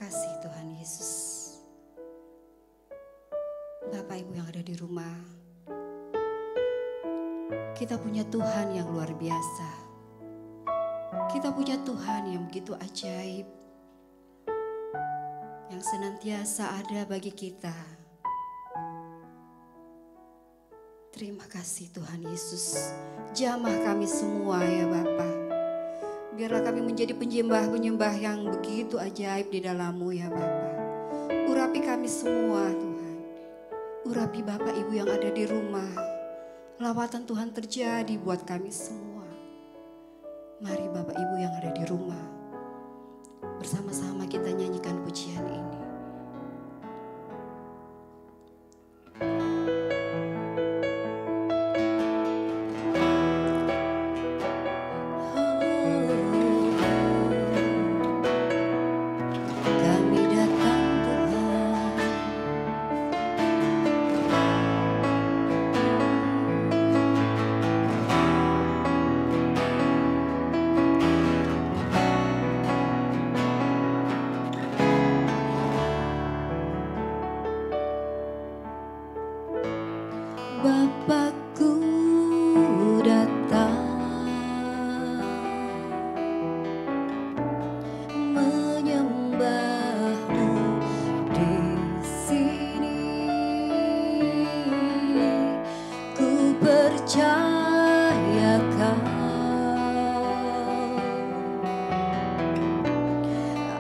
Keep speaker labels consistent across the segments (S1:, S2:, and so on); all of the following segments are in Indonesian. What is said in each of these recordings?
S1: kasih Tuhan Yesus. Bapak Ibu yang ada di rumah, kita punya Tuhan yang luar biasa. Kita punya Tuhan yang begitu ajaib, yang senantiasa ada bagi kita. Terima kasih Tuhan Yesus. Jamah kami semua ya Bapa. Biarlah kami menjadi penyembah-penyembah yang begitu ajaib di dalam-Mu ya Bapa. Urapi kami semua Tuhan. Urapi Bapak Ibu yang ada di rumah. Lawatan Tuhan terjadi buat kami semua. Mari Bapak Ibu yang ada di rumah, bersama-sama kita nyanyikan pujian ini. Bapakku datang menyembah-Mu di sini. Ku percaya Kau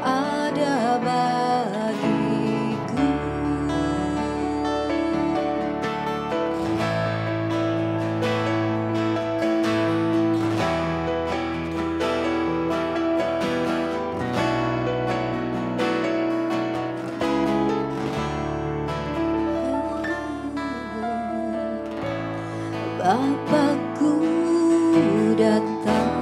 S1: ada bagiku. Bapakku datang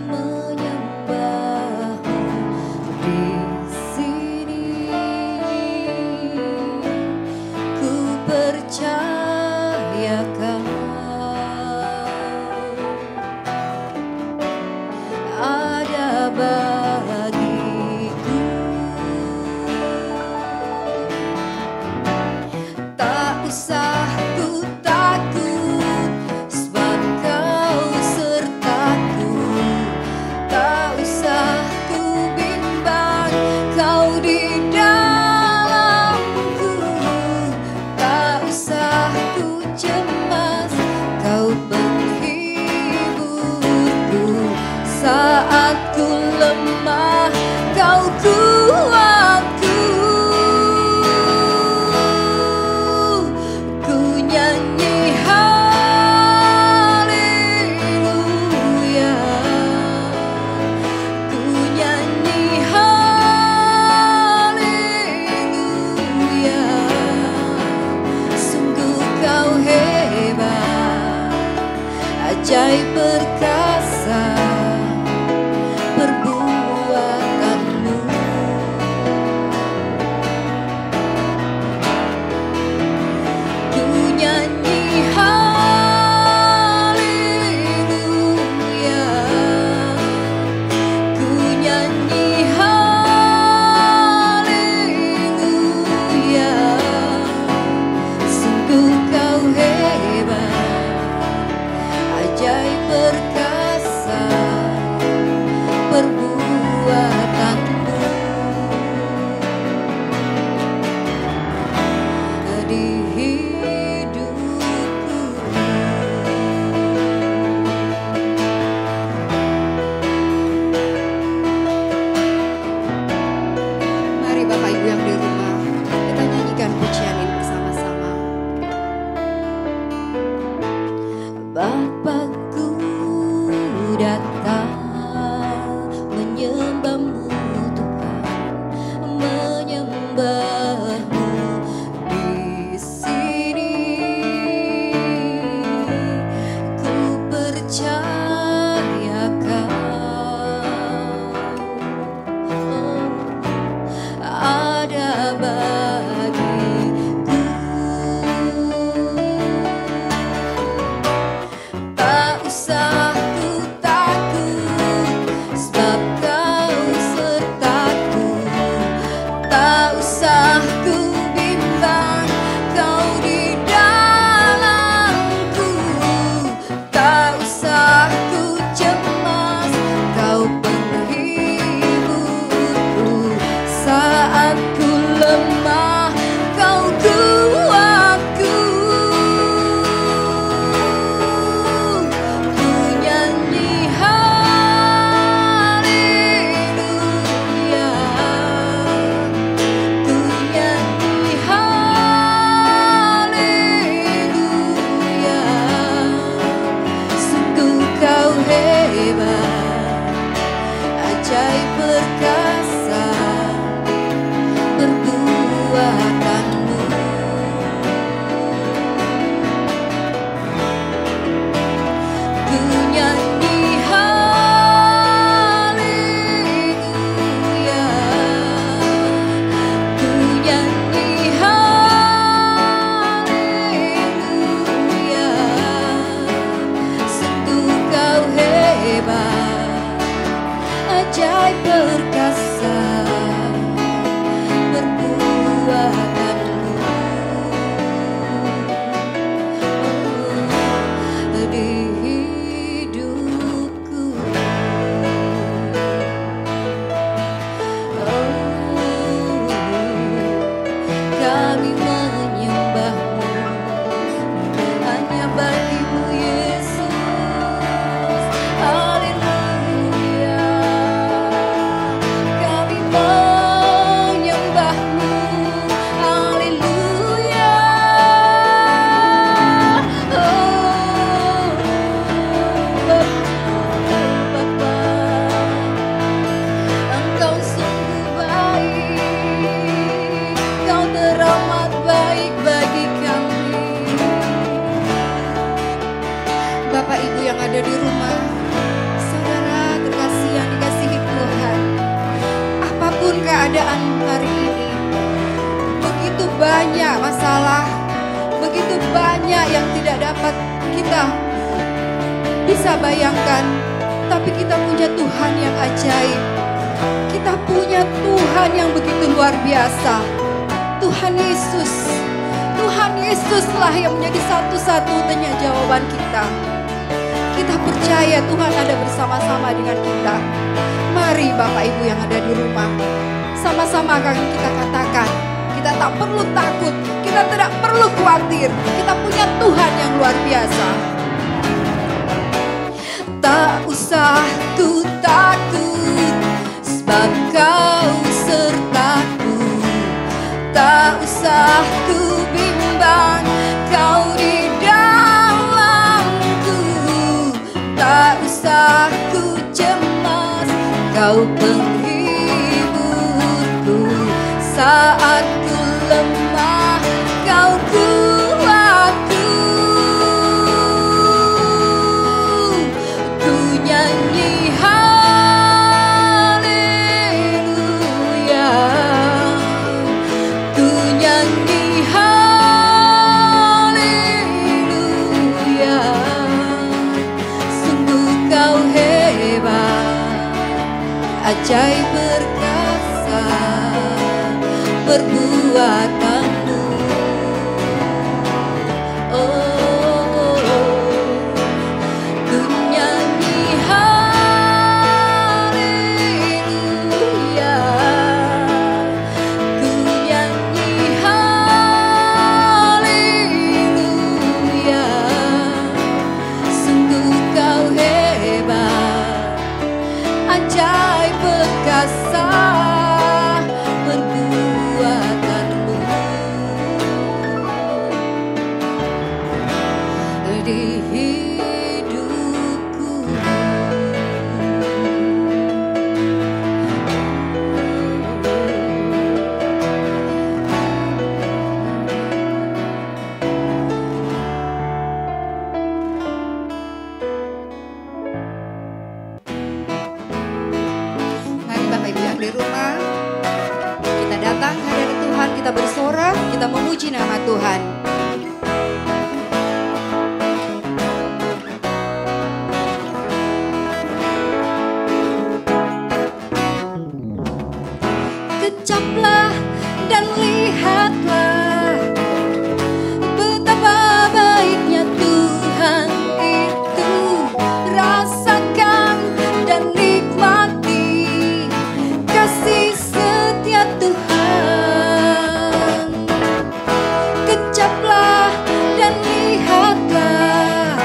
S1: menyembah-Mu di sini. Ku percaya Kau ada bagiku. Tak usah ku takut, sebab Kau sertaku. Tak usah ku bimbang, Kau di dalamku. Tak usah ku cemas, Kau penghiburku. Saat ku lemah, Kau kuatku. Ajaib perkasa perbuatan-Mu. Ku nyanyi haleluya. Ku nyanyi haleluya. Sungguh Kau hebat, ajaib perkasa keadaan hari ini. Begitu banyak masalah, begitu banyak yang tidak dapat kita bisa bayangkan. Tapi kita punya Tuhan yang ajaib. Kita punya Tuhan yang begitu luar biasa. Tuhan Yesus. Tuhan Yesuslah yang menjadi satu-satunya jawaban kita. Kita percaya Tuhan ada bersama-sama dengan kita. Mari Bapak Ibu yang ada di rumah, sama-sama akan kita katakan, kita tak perlu takut, kita tidak perlu khawatir. Kita punya Tuhan yang luar biasa. Tak usah ku takut, sebab Kau sertaku. Tak usah ku bimbang, Kau di dalamku. Tak usah ku cemas, Kau penghiburku. Saat ku lemah, Kau kuatku. Ku nyanyi haleluya, ku nyanyi haleluya. Sungguh Kau hebat, ajaib perkasa perbuatanmu. Ku nyanyi haleluya, ku nyanyi haleluya. Sungguh Kau hebat, ajaib perkasa perbuatanmu. Di hidupku mari Bapak Ibu yang di rumah, kita datang ke hadirat Tuhan, kita bersorak, kita memuji nama Tuhan. Kecaplah dan lihatlah betapa baiknya Tuhan itu. Rasakan dan nikmati kasih setia Tuhan. Kecaplah dan lihatlah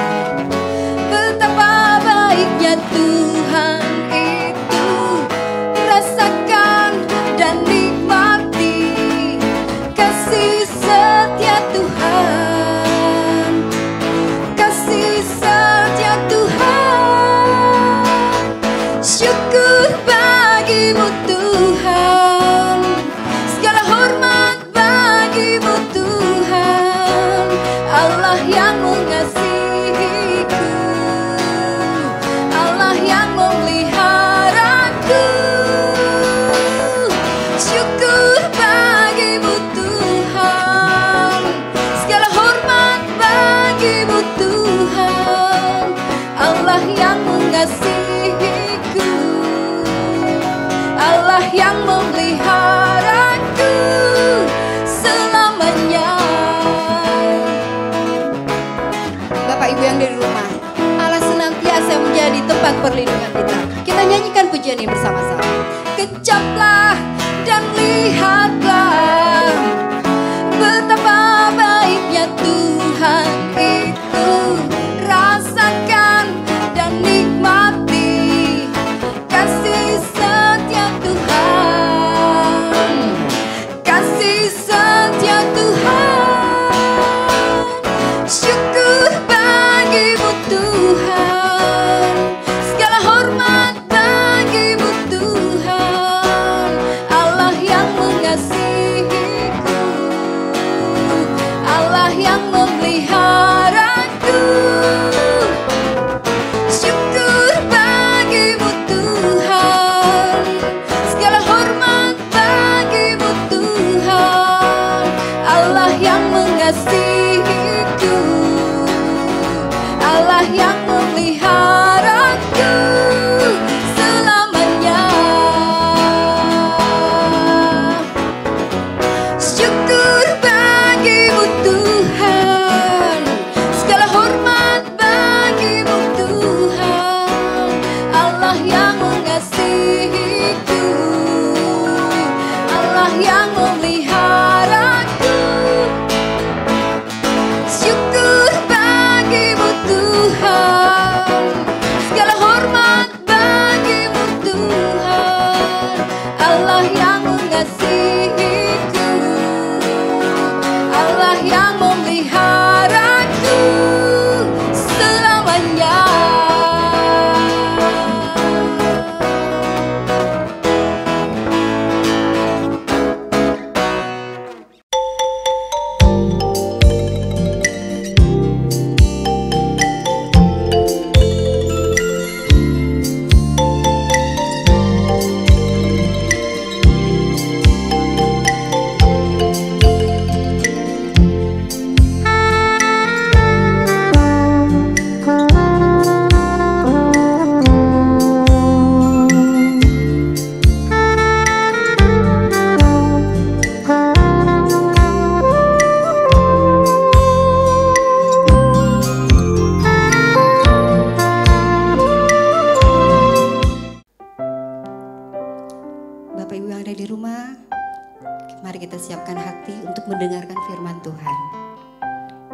S1: betapa baiknya Tuhan itu. Rasakan dan nikmati kasih setia Tuhan. Kasih setia Tuhan. Syukur bagimu Tuhan, segala hormat bagimu Tuhan. Allah yang mengasihiku, Allah yang memeliharaku. Syukur bagimu Tuhan, segala hormat bagimu Tuhan. Allah yang mengasihiku, Allah yang memeliharaku selamanya. Bapak Ibu yang di rumah, Allah senantiasa menjadi tempat perlindungan kita. Kita nyanyikan pujian ini bersama-sama. Kecaplah dan lihatlah betapa baiknya Tuhan itu. Rasakan dan nikmati kasih setia Tuhan. Kasih setia Tuhan. Syukur bagimu Tuhan, segala hormat bagimu Tuhan. Allah yang mengasihiku, Allah yang memeliharaku. Syukur bagimu Tuhan, segala hormat bagimu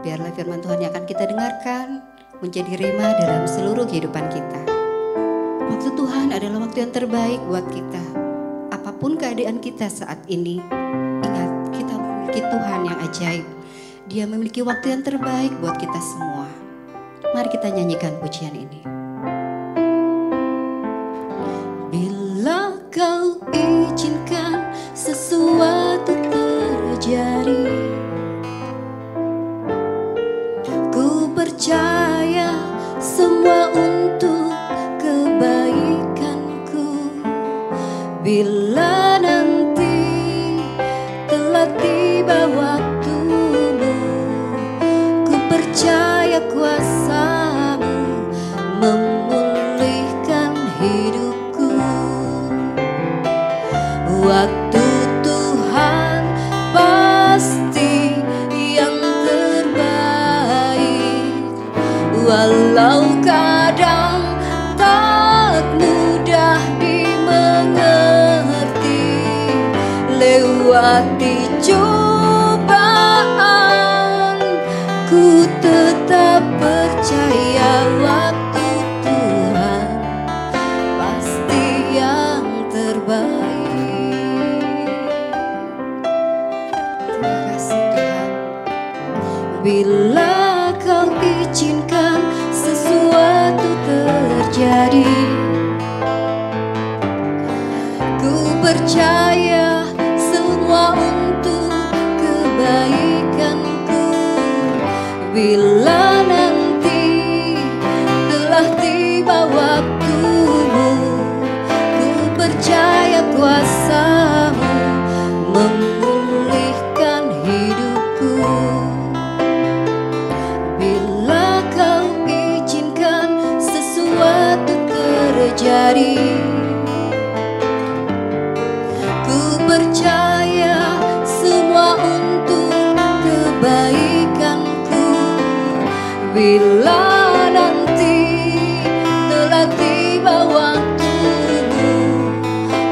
S1: Biarlah firman Tuhan yang akan kita dengarkan menjadi rema dalam seluruh kehidupan kita. Waktu Tuhan adalah waktu yang terbaik buat kita. Apapun keadaan kita saat ini, ingat kita memiliki Tuhan yang ajaib. Dia memiliki waktu yang terbaik buat kita semua. Mari kita nyanyikan pujian ini. Bila kau izinkan sesuatu terjadi, ku percaya semua untuk kebaikanku. Bila nanti telah tiba waktumu, ku percaya kuasa-Mu memulihkan hidupku. Waktu Tuhan pasti yang terbaik, walau kadang tak mudah dimengerti. Lewati cobaan, ku tetap percaya waktu Tuhan pasti yang terbaik. Terima kasih Tuhan. Bila kau izinkan sesuatu terjadi, ku percaya semua untuk kebaikanku. Bila nanti telah tiba waktumu, ku percaya kuasa-Mu memulihkan hidupku. Bila kau izinkan sesuatu terjadi, ku percaya semua untuk kebaikanku. Bila nanti telah tiba waktumu,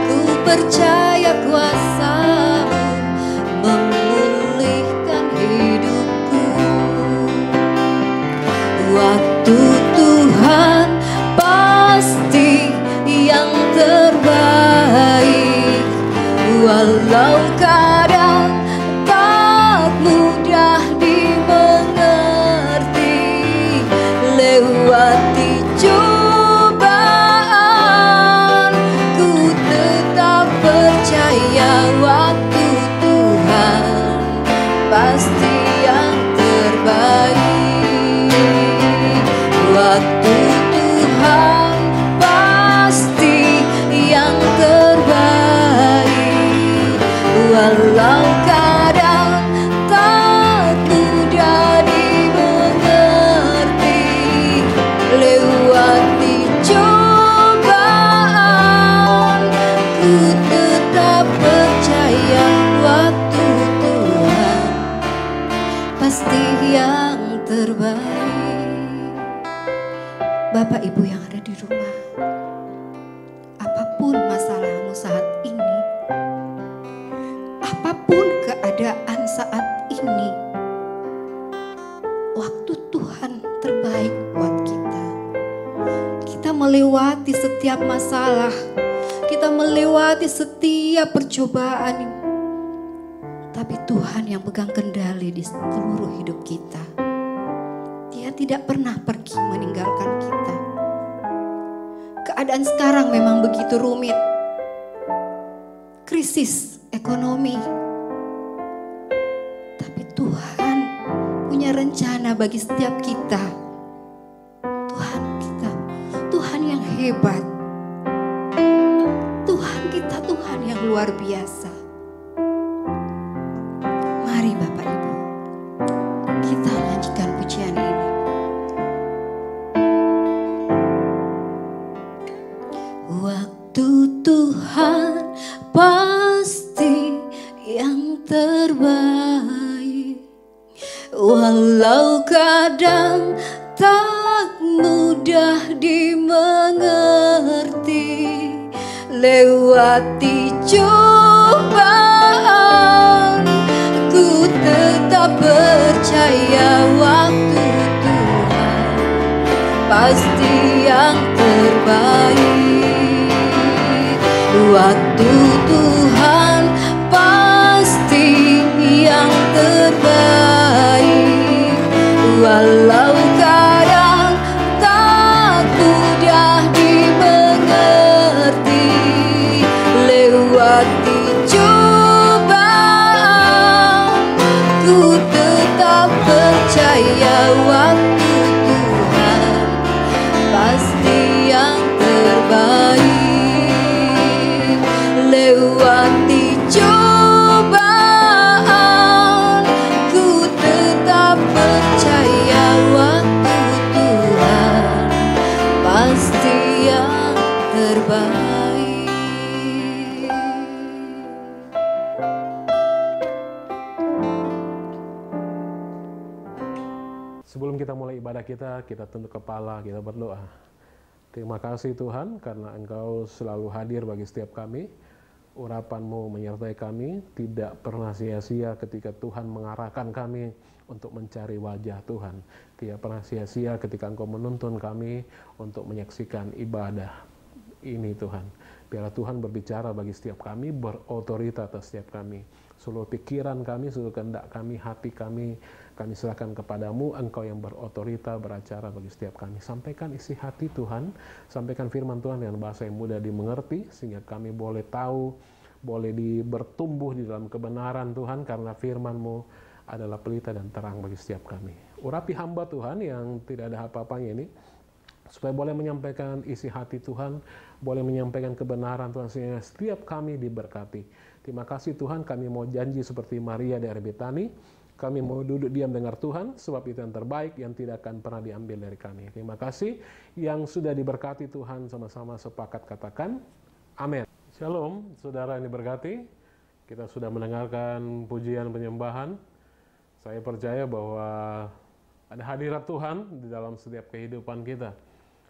S1: ku percaya kuasa-Mu memulihkan hidupku. Waktu Tuhan pasti yang terbaik, walau kadang tak mudah dimengerti. Lewati cobaan, ku tetap percaya waktu Tuhan pasti yang terbaik. Waktu Tuhan pasti yang terbaik, walau kadang tak mudah dimengerti. Lewati cobaan, ku tetap percaya waktu Tuhan pasti yang terbaik. Bapak Ibu yang ada di rumah, apapun masalahmu saat ini, apapun keadaan saat ini, waktu Tuhan terbaik buat kita. Kita melewati setiap masalah, kita melewati setiap percobaan, tapi Tuhan yang pegang kendali di seluruh hidup kita. Dia tidak pernah pergi meninggalkan kita. Keadaan sekarang memang begitu rumit, krisis ekonomi, tapi Tuhan punya rencana bagi setiap kita. Tuhan kita, Tuhan yang hebat, Tuhan kita, Tuhan yang luar biasa. Mari Bapak Ibu, kita nyanyikan pujian ini. Waktu Tuhan pasti yang terbaik, walau kadang tak mudah dimengerti. Lewati cobaan, ku tetap percaya waktu Tuhan pasti yang terbaik. Waktu Tuhan pasti yang terbaik. Walau kadang tak mudah dimengerti, lewati cobaan, ku tetap percaya waktu Tuhan pasti yang terbaik. Lewati cobaan, ku tetap percaya waktu Tuhan pasti yang terbaik.
S2: Sebelum kita mulai ibadah kita tunduk kepala, kita berdoa. Terima kasih Tuhan karena Engkau selalu hadir bagi setiap kami. Urapan-Mu menyertai kami, tidak pernah sia-sia ketika Tuhan mengarahkan kami untuk mencari wajah Tuhan. Tidak pernah sia-sia ketika Engkau menuntun kami untuk menyaksikan ibadah ini Tuhan. Biarlah Tuhan berbicara bagi setiap kami, berotoritas atas setiap kami. Seluruh pikiran kami, seluruh kehendak kami, hati kami serahkan kepadamu. Engkau yang berotoritas beracara bagi setiap kami. Sampaikan isi hati Tuhan, sampaikan firman Tuhan dengan bahasa yang mudah dimengerti, sehingga kami boleh tahu, boleh bertumbuh di dalam kebenaran Tuhan, karena firman-Mu adalah pelita dan terang bagi setiap kami. Urapi hamba Tuhan yang tidak ada apa-apanya ini, supaya boleh menyampaikan isi hati Tuhan, boleh menyampaikan kebenaran Tuhan, sehingga setiap kami diberkati. Terima kasih Tuhan, kami mau janji seperti Maria dari Betani, kami mau duduk diam dengar Tuhan, sebab itu yang terbaik yang tidak akan pernah diambil dari kami. Terima kasih yang sudah diberkati Tuhan, sama-sama sepakat katakan, amin. Shalom, saudara yang diberkati, kita sudah mendengarkan pujian penyembahan. Saya percaya bahwa ada hadirat Tuhan di dalam setiap kehidupan kita.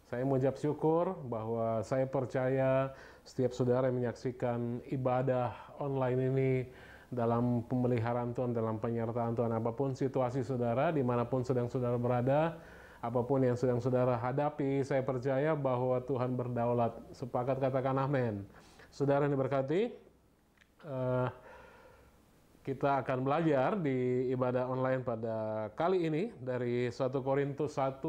S2: Saya mengucap syukur bahwa saya percaya setiap saudara yang menyaksikan ibadah online ini dalam pemeliharaan Tuhan, dalam penyertaan Tuhan, apapun situasi saudara, dimanapun sedang saudara berada, apapun yang sedang saudara hadapi, saya percaya bahwa Tuhan berdaulat. Sepakat katakan amin. Saudara yang diberkati, kita akan belajar di ibadah online pada kali ini dari 1 Korintus 1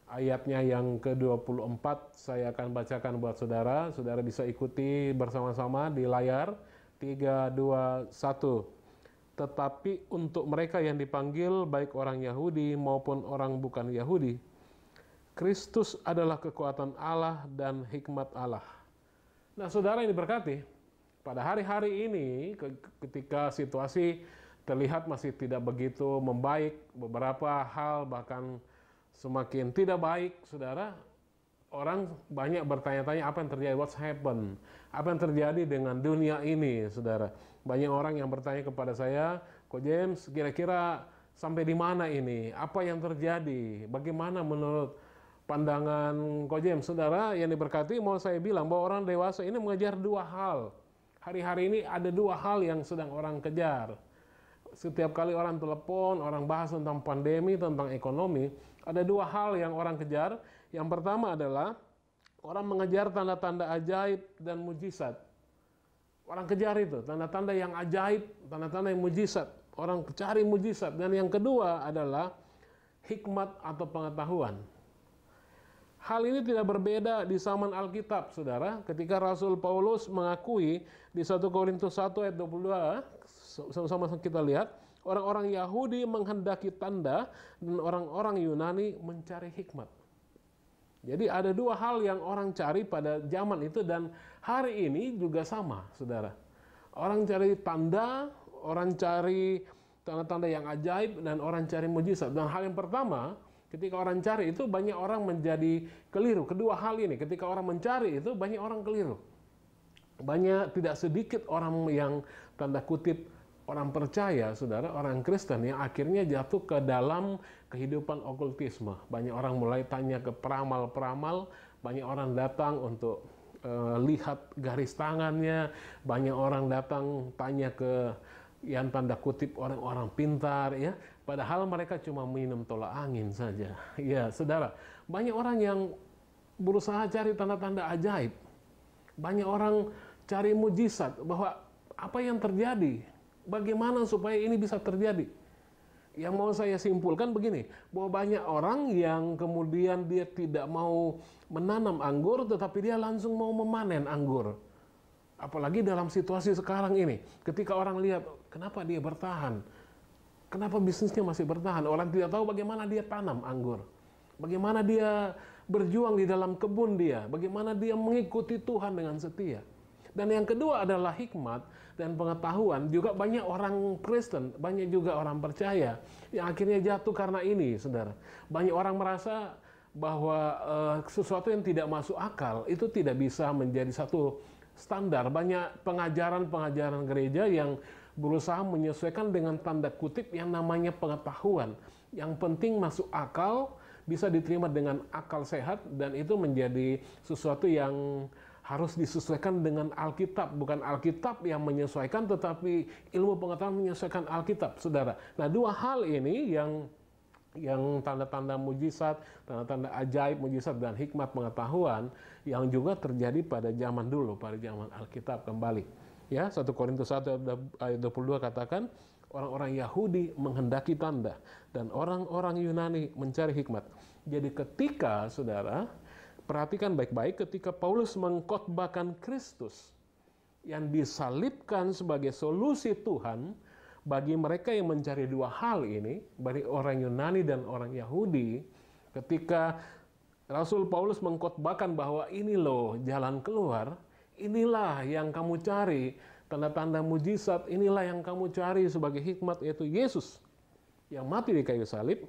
S2: ayatnya yang ke-24. Saya akan bacakan buat saudara. Saudara bisa ikuti bersama-sama di layar. 3, 2, 1. Tetapi untuk mereka yang dipanggil, baik orang Yahudi maupun orang bukan Yahudi, Kristus adalah kekuatan Allah dan hikmat Allah. Nah, saudara yang diberkati, pada hari-hari ini ketika situasi terlihat masih tidak begitu membaik, beberapa hal bahkan semakin tidak baik, saudara, orang banyak bertanya-tanya apa yang terjadi, what's happened, apa yang terjadi dengan dunia ini, saudara. Banyak orang yang bertanya kepada saya, Ko James, kira-kira sampai di mana ini, apa yang terjadi, bagaimana menurut pandangan Ko James. Saudara yang diberkati, mau saya bilang bahwa orang dewasa ini mengejar dua hal. Hari-hari ini ada dua hal yang sedang orang kejar. Setiap kali orang telepon, orang bahas tentang pandemi, tentang ekonomi, ada dua hal yang orang kejar. Yang pertama adalah orang mengejar tanda-tanda ajaib dan mujizat. Orang kejar itu, tanda-tanda yang ajaib, tanda-tanda yang mujizat. Orang cari mujizat. Dan yang kedua adalah hikmat atau pengetahuan. Hal ini tidak berbeda di zaman Alkitab, saudara. Ketika Rasul Paulus mengakui di 1 Korintus 1 ayat 22, sama-sama kita lihat, orang-orang Yahudi menghendaki tanda dan orang-orang Yunani mencari hikmat. Jadi ada dua hal yang orang cari pada zaman itu dan hari ini juga sama, saudara. Orang cari tanda, orang cari tanda-tanda yang ajaib, dan orang cari mujizat. Dan hal yang pertama, ketika orang cari itu banyak orang menjadi keliru. Kedua hal ini, ketika orang mencari itu banyak orang keliru. Banyak, tidak sedikit orang yang tanda kutip orang percaya, saudara, orang Kristen yang akhirnya jatuh ke dalam kehidupan okultisme. Banyak orang mulai tanya ke peramal-peramal, banyak orang datang untuk lihat garis tangannya, banyak orang datang tanya ke yang tanda kutip orang-orang pintar, ya, padahal mereka cuma minum tolak angin saja. Ya, saudara, banyak orang yang berusaha cari tanda-tanda ajaib, banyak orang cari mujizat, bahwa apa yang terjadi, bagaimana supaya ini bisa terjadi. Yang mau saya simpulkan begini, bahwa banyak orang yang kemudian dia tidak mau menanam anggur, tetapi dia langsung mau memanen anggur. Apalagi dalam situasi sekarang ini, ketika orang lihat, kenapa dia bertahan? Kenapa bisnisnya masih bertahan? Orang tidak tahu bagaimana dia tanam anggur. Bagaimana dia berjuang di dalam kebun dia. Bagaimana dia mengikuti Tuhan dengan setia. Dan yang kedua adalah hikmat dan pengetahuan. Juga banyak orang Kristen, banyak juga orang percaya yang akhirnya jatuh karena ini, saudara. Banyak orang merasa bahwa sesuatu yang tidak masuk akal itu tidak bisa menjadi satu standar. Banyak pengajaran-pengajaran gereja yang berusaha menyesuaikan dengan tanda kutip yang namanya pengetahuan. Yang penting masuk akal, bisa diterima dengan akal sehat, dan itu menjadi sesuatu yang harus disesuaikan dengan Alkitab. Bukan Alkitab yang menyesuaikan, tetapi ilmu pengetahuan menyesuaikan Alkitab, saudara. Nah, dua hal ini yang tanda-tanda mujizat, tanda-tanda ajaib, mujizat, dan hikmat pengetahuan yang juga terjadi pada zaman dulu, pada zaman Alkitab kembali. Ya, 1 Korintus 1 ayat 22 katakan, orang-orang Yahudi menghendaki tanda dan orang-orang Yunani mencari hikmat. Jadi ketika, saudara, perhatikan baik-baik, ketika Paulus mengkhotbahkan Kristus yang disalibkan sebagai solusi Tuhan bagi mereka yang mencari dua hal ini, bagi orang Yunani dan orang Yahudi, ketika Rasul Paulus mengkhotbahkan bahwa ini loh jalan keluar, inilah yang kamu cari, tanda-tanda mujizat, inilah yang kamu cari sebagai hikmat, yaitu Yesus yang mati di kayu salib.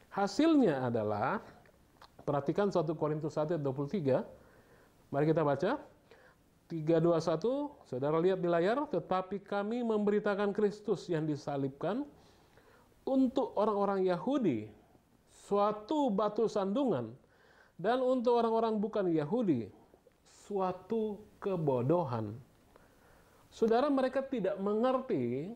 S2: Hasilnya adalah, perhatikan 1 Korintus 1 ayat 23, mari kita baca. 3:21, saudara lihat di layar, tetapi kami memberitakan Kristus yang disalibkan untuk orang-orang Yahudi suatu batu sandungan, dan untuk orang-orang bukan Yahudi suatu kebodohan. Saudara, mereka tidak mengerti,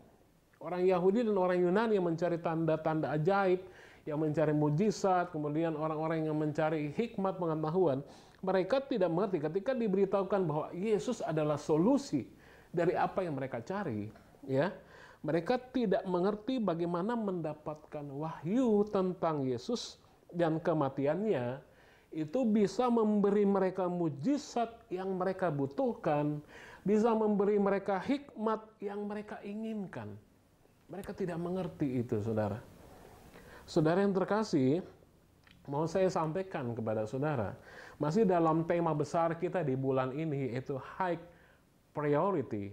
S2: orang Yahudi dan orang Yunani yang mencari tanda-tanda ajaib, yang mencari mujizat, kemudian orang-orang yang mencari hikmat pengetahuan, mereka tidak mengerti ketika diberitahukan bahwa Yesus adalah solusi dari apa yang mereka cari, ya. Mereka tidak mengerti bagaimana mendapatkan wahyu tentang Yesus dan kematiannya itu bisa memberi mereka mujizat yang mereka butuhkan, bisa memberi mereka hikmat yang mereka inginkan. Mereka tidak mengerti itu, saudara. Saudara yang terkasih, mau saya sampaikan kepada saudara, masih dalam tema besar kita di bulan ini, yaitu high priority.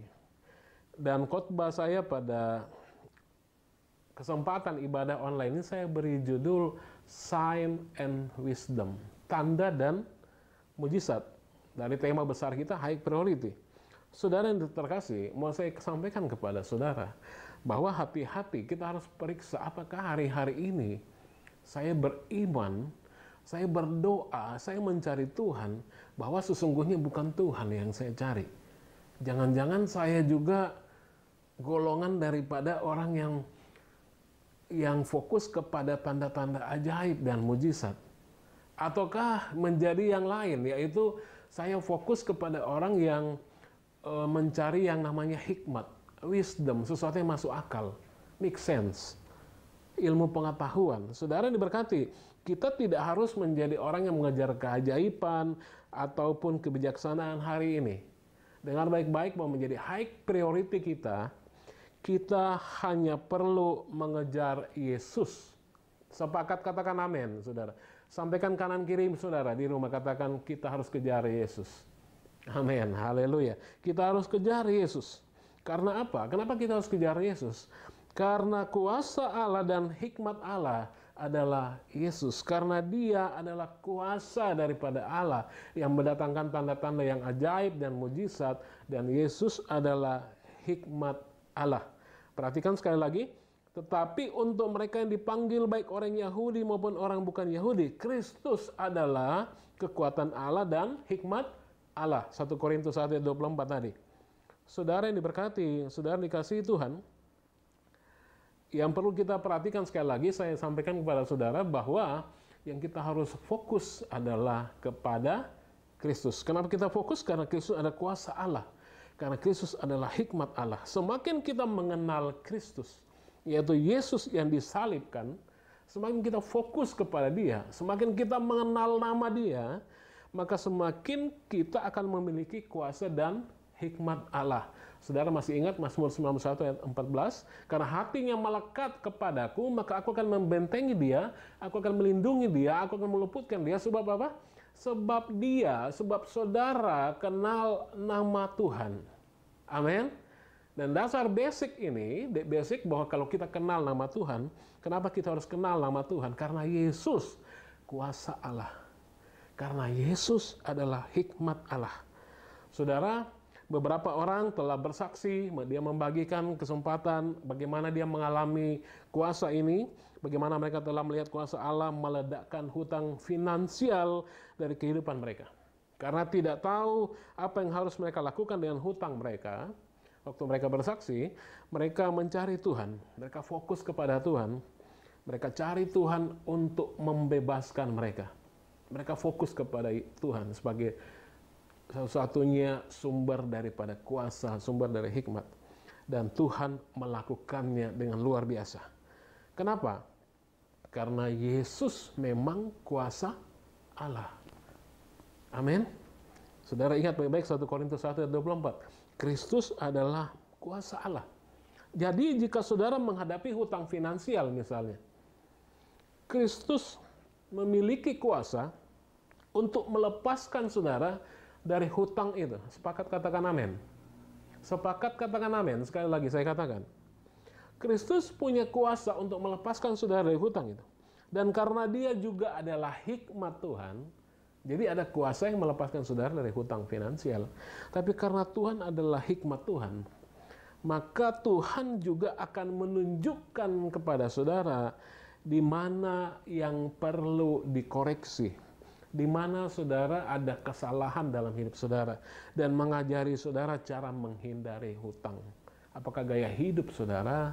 S2: Dan khotbah saya pada kesempatan ibadah online ini saya beri judul Sign and Wisdom, tanda dan mujizat. Dari tema besar kita high priority. Saudara yang terkasih, mau saya sampaikan kepada saudara bahwa hati-hati, kita harus periksa apakah hari-hari ini saya beriman, saya berdoa, saya mencari Tuhan, bahwa sesungguhnya bukan Tuhan yang saya cari. Jangan-jangan saya juga golongan daripada orang yang fokus kepada tanda-tanda ajaib dan mujizat. Ataukah menjadi yang lain, yaitu saya fokus kepada orang yang mencari yang namanya hikmat, wisdom, sesuatu yang masuk akal, make sense, ilmu pengetahuan. Saudara diberkati, kita tidak harus menjadi orang yang mengejar keajaiban ataupun kebijaksanaan hari ini. Dengar baik-baik, bahwa menjadi high priority kita hanya perlu mengejar Yesus. Sepakat, katakan amin, saudara. Sampaikan kanan kiri saudara di rumah, katakan kita harus kejar Yesus. Amin, haleluya. Kita harus kejar Yesus. Karena apa? Kenapa kita harus kejar Yesus? Karena kuasa Allah dan hikmat Allah adalah Yesus. Karena Dia adalah kuasa daripada Allah yang mendatangkan tanda-tanda yang ajaib dan mujizat, dan Yesus adalah hikmat Allah. Perhatikan sekali lagi, tetapi untuk mereka yang dipanggil baik orang Yahudi maupun orang bukan Yahudi, Kristus adalah kekuatan Allah dan hikmat Allah. 1 Korintus 1 ayat 24 tadi. Saudara yang diberkati, saudara dikasihi Tuhan, yang perlu kita perhatikan sekali lagi, saya sampaikan kepada saudara bahwa yang kita harus fokus adalah kepada Kristus. Kenapa kita fokus? Karena Kristus ada kuasa Allah. Karena Kristus adalah hikmat Allah. Semakin kita mengenal Kristus, yaitu Yesus yang disalibkan, semakin kita fokus kepada Dia, semakin kita mengenal nama Dia, maka semakin kita akan memiliki kuasa dan hikmat Allah. Saudara masih ingat Mazmur 91 ayat 14? Karena hatinya melekat kepadaku, maka aku akan membentengi dia, aku akan melindungi dia, aku akan meluputkan dia. Sebab apa? Sebab saudara kenal nama Tuhan. Amin. Dan dasar basic ini, basic bahwa kalau kita kenal nama Tuhan, kenapa kita harus kenal nama Tuhan? Karena Yesus kuasa Allah. Karena Yesus adalah hikmat Allah. Saudara, beberapa orang telah bersaksi, dia membagikan kesempatan bagaimana dia mengalami kuasa ini, bagaimana mereka telah melihat kuasa Allah meledakkan hutang finansial dari kehidupan mereka. Karena tidak tahu apa yang harus mereka lakukan dengan hutang mereka, waktu mereka bersaksi, mereka mencari Tuhan, mereka fokus kepada Tuhan, mereka cari Tuhan untuk membebaskan mereka. Mereka fokus kepada Tuhan sebagai satu-satunya sumber daripada kuasa, sumber dari hikmat. Dan Tuhan melakukannya dengan luar biasa. Kenapa? Karena Yesus memang kuasa Allah. Amin. Saudara ingat baik-baik 1 Korintus 1 ayat 24. Kristus adalah kuasa Allah. Jadi jika saudara menghadapi hutang finansial misalnya, Kristus memiliki kuasa untuk melepaskan saudara dari hutang itu. Sepakat katakan amin. Sepakat katakan amin. Sekali lagi saya katakan. Kristus punya kuasa untuk melepaskan saudara dari hutang itu. Dan karena dia juga adalah hikmat Tuhan, jadi ada kuasa yang melepaskan saudara dari hutang finansial. Tapi karena Tuhan adalah hikmat Tuhan, maka Tuhan juga akan menunjukkan kepada saudara di mana yang perlu dikoreksi. Di mana saudara ada kesalahan dalam hidup saudara dan mengajari saudara cara menghindari hutang. Apakah gaya hidup saudara?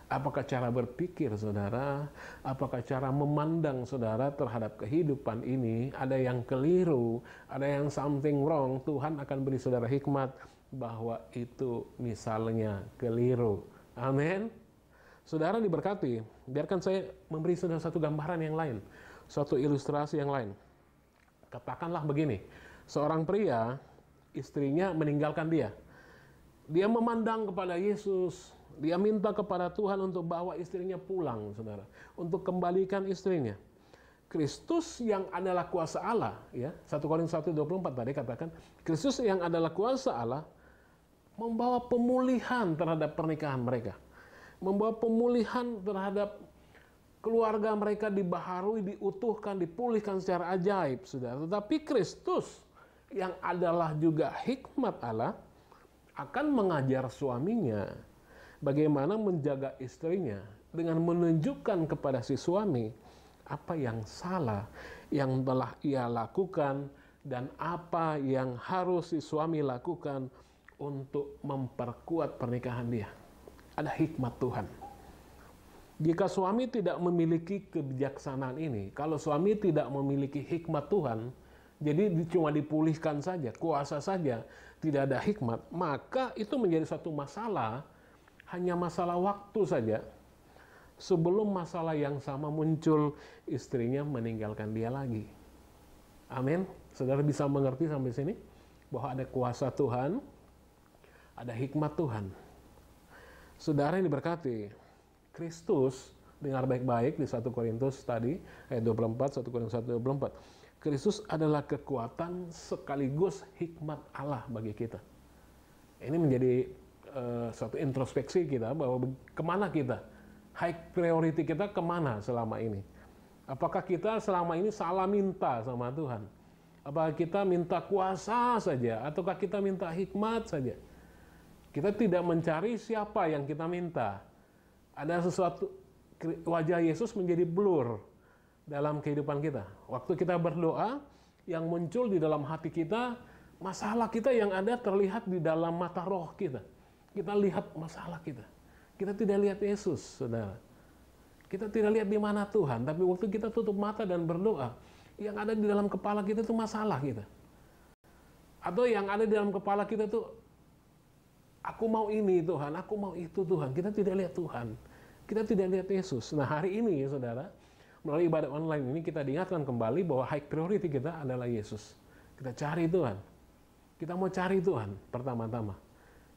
S2: Apakah cara berpikir saudara? Apakah cara memandang saudara terhadap kehidupan ini ada yang keliru, ada yang something wrong? Tuhan akan beri saudara hikmat bahwa itu misalnya keliru. Amin. Saudara diberkati. Biarkan saya memberi saudara satu gambaran yang lain, suatu ilustrasi yang lain. Katakanlah begini, seorang pria, istrinya meninggalkan dia. Dia memandang kepada Yesus, dia minta kepada Tuhan untuk bawa istrinya pulang, saudara. Untuk kembalikan istrinya. Kristus yang adalah kuasa Allah, ya, 1 Korintus 1:24 tadi katakan, Kristus yang adalah kuasa Allah, membawa pemulihan terhadap pernikahan mereka. Membawa pemulihan terhadap keluarga mereka dibaharui, diutuhkan, dipulihkan secara ajaib, saudara. Tetapi Kristus yang adalah juga hikmat Allah akan mengajar suaminya bagaimana menjaga istrinya dengan menunjukkan kepada si suami apa yang salah yang telah ia lakukan dan apa yang harus si suami lakukan untuk memperkuat pernikahan dia. Ada hikmat Tuhan. Jika suami tidak memiliki kebijaksanaan ini, kalau suami tidak memiliki hikmat Tuhan, jadi cuma dipulihkan saja, kuasa saja, tidak ada hikmat, maka itu menjadi satu masalah, hanya masalah waktu saja, sebelum masalah yang sama muncul, istrinya meninggalkan dia lagi. Amin. Saudara bisa mengerti sampai sini? Bahwa ada kuasa Tuhan, ada hikmat Tuhan. Saudara yang diberkati, Kristus, dengar baik-baik di 1 Korintus tadi, ayat 24, 1 Korintus 1:24. Kristus adalah kekuatan sekaligus hikmat Allah bagi kita. Ini menjadi suatu introspeksi kita bahwa kemana kita, high priority kita kemana selama ini. Apakah kita selama ini salah minta sama Tuhan? Apakah kita minta kuasa saja, ataukah kita minta hikmat saja? Kita tidak mencari siapa yang kita minta. Ada sesuatu, wajah Yesus menjadi blur dalam kehidupan kita. Waktu kita berdoa, yang muncul di dalam hati kita masalah kita yang ada terlihat di dalam mata roh kita. Kita lihat masalah kita. Kita tidak lihat Yesus, saudara. Kita tidak lihat di mana Tuhan, tapi waktu kita tutup mata dan berdoa, yang ada di dalam kepala kita itu masalah kita. Atau yang ada di dalam kepala kita itu, aku mau ini Tuhan, aku mau itu Tuhan. Kita tidak lihat Tuhan. Kita tidak lihat Yesus. Nah hari ini saudara, melalui ibadah online ini kita diingatkan kembali bahwa high priority kita adalah Yesus. Kita cari Tuhan. Kita mau cari Tuhan pertama-tama.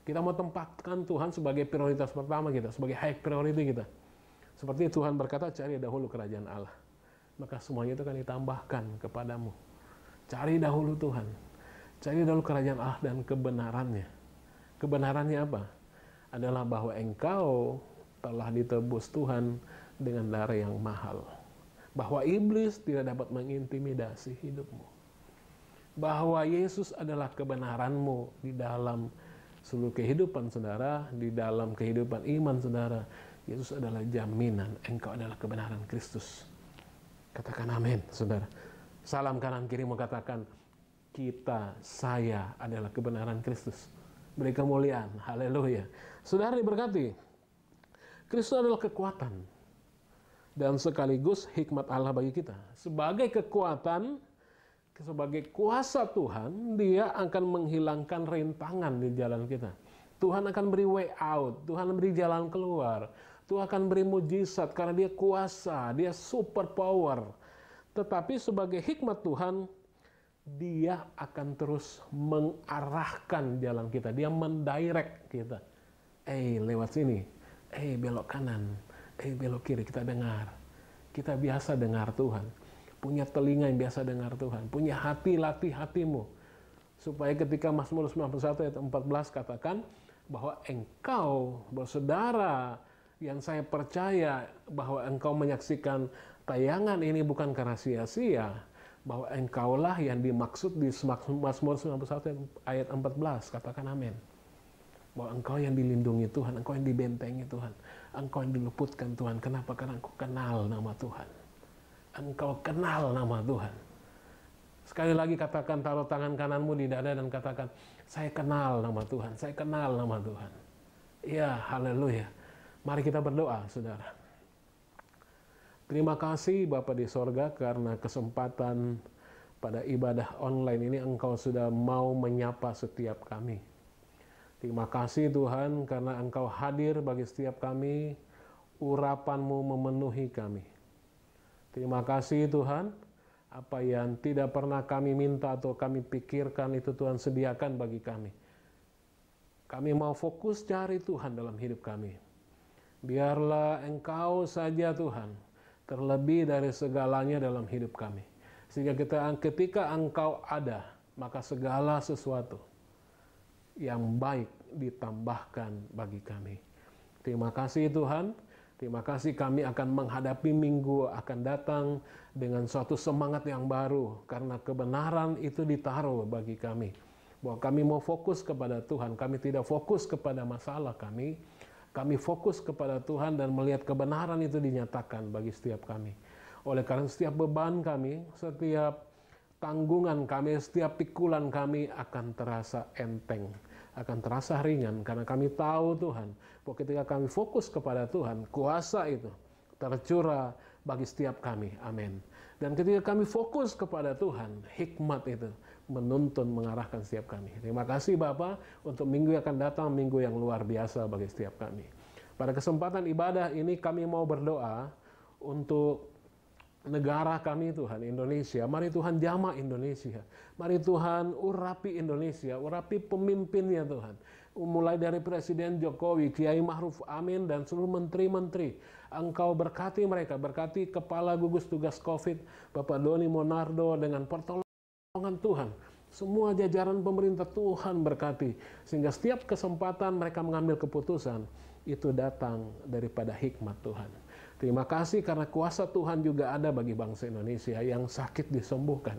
S2: Kita mau tempatkan Tuhan sebagai prioritas pertama kita, sebagai high priority kita. Seperti Tuhan berkata, cari dahulu kerajaan Allah. Maka semuanya itu akan ditambahkan kepadamu. Cari dahulu Tuhan. Cari dahulu kerajaan Allah dan kebenarannya. Kebenarannya apa? Adalah bahwa engkau telah ditebus Tuhan dengan darah yang mahal. Bahwa iblis tidak dapat mengintimidasi hidupmu. Bahwa Yesus adalah kebenaranmu di dalam seluruh kehidupan saudara, di dalam kehidupan iman saudara. Yesus adalah jaminan, engkau adalah kebenaran Kristus. Katakan amin, saudara. Salam kanan kiri mau katakan, saya adalah kebenaran Kristus. Beri kemuliaan, haleluya. Saudara diberkati, Kristus adalah kekuatan dan sekaligus hikmat Allah bagi kita. Sebagai kekuatan, sebagai kuasa Tuhan, dia akan menghilangkan rintangan di jalan kita. Tuhan akan beri way out, Tuhan beri jalan keluar. Tuhan akan beri mujizat karena dia kuasa, dia super power. Tetapi sebagai hikmat Tuhan, dia akan terus mengarahkan jalan kita. Dia mendirect kita. Lewat sini. Belok kanan. Belok kiri. Kita dengar. Kita biasa dengar Tuhan. Punya telinga yang biasa dengar Tuhan. Punya hati, latih hatimu. Supaya ketika Mazmur 91 ayat 14 katakan bahwa engkau, saudara, yang saya percaya bahwa engkau menyaksikan tayangan ini bukan karena sia-sia, bahwa engkaulah yang dimaksud di Mazmur 91 ayat 14, katakan amin. Bahwa engkau yang dilindungi Tuhan, engkau yang dibentengi Tuhan, engkau yang diluputkan Tuhan. Kenapa? Karena engkau kenal nama Tuhan. Engkau kenal nama Tuhan. Sekali lagi katakan, taruh tangan kananmu di dada dan katakan, saya kenal nama Tuhan, saya kenal nama Tuhan. Ya, haleluya. Mari kita berdoa, saudara. Terima kasih Bapa di sorga karena kesempatan pada ibadah online ini Engkau sudah mau menyapa setiap kami. Terima kasih Tuhan karena Engkau hadir bagi setiap kami, urapan-Mu memenuhi kami. Terima kasih Tuhan, apa yang tidak pernah kami minta atau kami pikirkan itu Tuhan sediakan bagi kami. Kami mau fokus cari Tuhan dalam hidup kami. Biarlah Engkau saja Tuhan, terlebih dari segalanya dalam hidup kami. Sehingga ketika Engkau ada, maka segala sesuatu yang baik ditambahkan bagi kami. Terima kasih Tuhan, terima kasih kami akan menghadapi minggu akan datang dengan suatu semangat yang baru, karena kebenaran itu ditaruh bagi kami. Bahwa kami mau fokus kepada Tuhan, kami tidak fokus kepada masalah kami. Kami fokus kepada Tuhan dan melihat kebenaran itu dinyatakan bagi setiap kami. Oleh karena setiap beban kami, setiap tanggungan kami, setiap pikulan kami akan terasa enteng, akan terasa ringan. Karena kami tahu Tuhan, bahwa ketika kami fokus kepada Tuhan, kuasa itu tercurah bagi setiap kami. Amin. Dan ketika kami fokus kepada Tuhan, hikmat itu menuntun, mengarahkan setiap kami. Terima kasih Bapa untuk minggu yang akan datang, minggu yang luar biasa bagi setiap kami. Pada kesempatan ibadah ini kami mau berdoa untuk negara kami Tuhan, Indonesia. Mari Tuhan jamah Indonesia. Mari Tuhan urapi Indonesia, urapi pemimpinnya Tuhan. Mulai dari Presiden Jokowi, Kiai Ma'ruf Amin, dan seluruh menteri-menteri. Engkau berkati mereka, berkati Kepala Gugus Tugas COVID, Bapak Doni Monardo, dengan pertolongan Tuhan. Semua jajaran pemerintah Tuhan berkati. Sehingga setiap kesempatan mereka mengambil keputusan, itu datang daripada hikmat Tuhan. Terima kasih karena kuasa Tuhan juga ada bagi bangsa Indonesia yang sakit disembuhkan.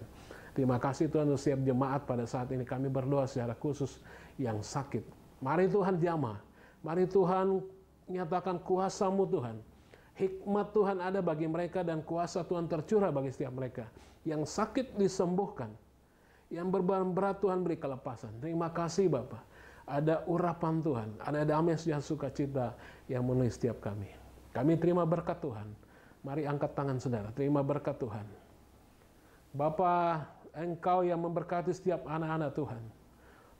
S2: Terima kasih Tuhan untuk setiap jemaat pada saat ini kami berdoa secara khusus yang sakit. Mari Tuhan jamah. Mari Tuhan nyatakan kuasa-Mu Tuhan. Hikmat Tuhan ada bagi mereka dan kuasa Tuhan tercurah bagi setiap mereka. Yang sakit disembuhkan. Yang berbeban berat Tuhan beri kelepasan. Terima kasih Bapa. Ada urapan Tuhan, ada damai sejahtera sukacita yang memenuhi setiap kami. Kami terima berkat Tuhan. Mari angkat tangan saudara, terima berkat Tuhan. Bapa, Engkau yang memberkati setiap anak-anak Tuhan.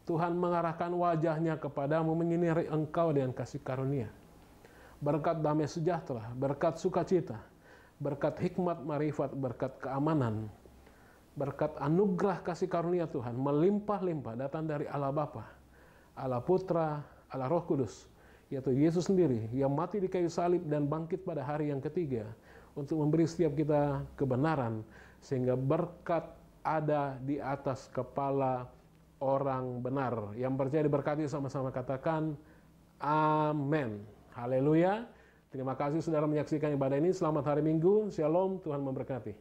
S2: Tuhan mengarahkan wajahnya kepadamu, menyinari engkau dengan kasih karunia. Berkat damai sejahtera, berkat sukacita, berkat hikmat marifat, berkat keamanan, berkat anugerah kasih karunia Tuhan melimpah-limpah datang dari Allah Bapa, Allah Putra, Allah Roh Kudus, yaitu Yesus sendiri yang mati di kayu salib dan bangkit pada hari yang ketiga untuk memberi setiap kita kebenaran, sehingga berkat ada di atas kepala orang benar. Yang percaya diberkati sama-sama katakan amin. Haleluya. Terima kasih saudara menyaksikan ibadah ini. Selamat hari Minggu. Shalom. Tuhan memberkati.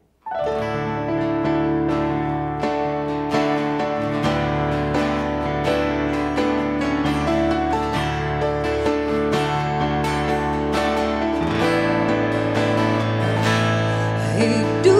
S1: Hidup